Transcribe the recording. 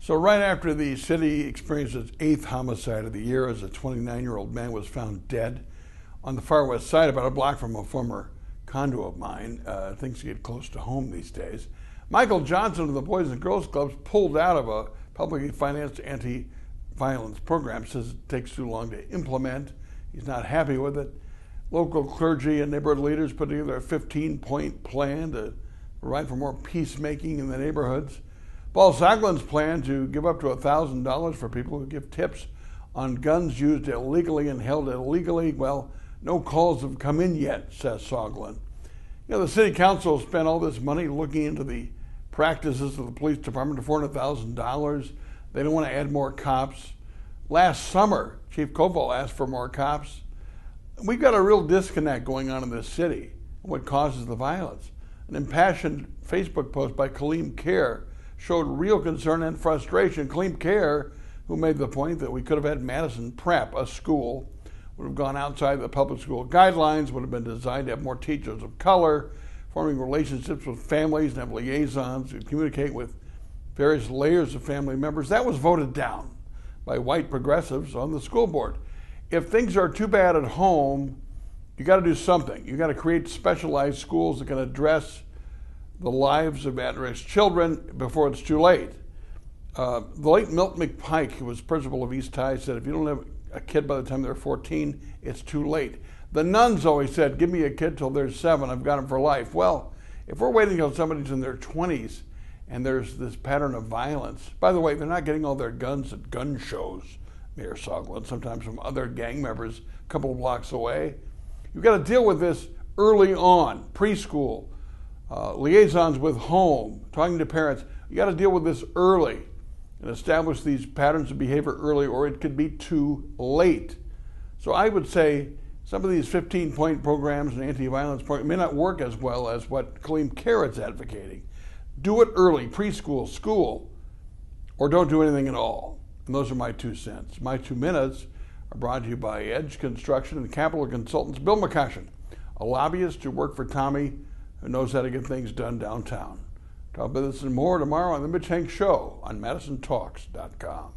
So right after the city experienced its 8th homicide of the year as a 29-year-old man was found dead on the far west side, about a block from a former condo of mine, things get close to home these days, Michael Johnson of the Boys and Girls Clubs pulled out of a publicly financed anti-violence program, says it takes too long to implement. He's not happy with it. Local clergy and neighborhood leaders put together a 15-point plan to provide for more peacemaking in the neighborhoods. Paul Soglund's plan to give up to $1,000 for people who give tips on guns used illegally and held illegally. Well, no calls have come in yet, says Soglund. You know, the city council spent all this money looking into the practices of the police department to $400,000. They don't want to add more cops. Last summer, Chief Koval asked for more cops. We've got a real disconnect going on in this city, what causes the violence. An impassioned Facebook post by Kaleem Care showed real concern and frustration. Kaleem Care, who made the point that we could have had Madison Prep, a school, would have gone outside the public school guidelines, would have been designed to have more teachers of color, forming relationships with families and have liaisons who communicate with various layers of family members. That was voted down by white progressives on the school board. If things are too bad at home, you got to do something. You got to create specialized schools that can address the lives of at-risk children before it's too late. The late Milt McPike, who was principal of East High, said if you don't have a kid by the time they're 14, it's too late. The nuns always said, give me a kid till they're 7, I've got them for life. Well, if we're waiting until somebody's in their 20s and there's this pattern of violence, by the way, they're not getting all their guns at gun shows, Mayor Soglund, sometimes from other gang members a couple of blocks away. You've got to deal with this early on, preschool, liaisons with home, talking to parents. You got to deal with this early and establish these patterns of behavior early, or it could be too late. So I would say some of these 15-point programs and anti-violence programs may not work as well as what Kaleem Care is advocating. Do it early, preschool, school, or don't do anything at all. And those are my 2 cents. My 2 minutes are brought to you by Edge Construction and Capital Consultants. Bill McCushion, a lobbyist who worked for Tommy, who knows how to get things done downtown. Talk about this and more tomorrow on the Mitch Henck Show on madison.com.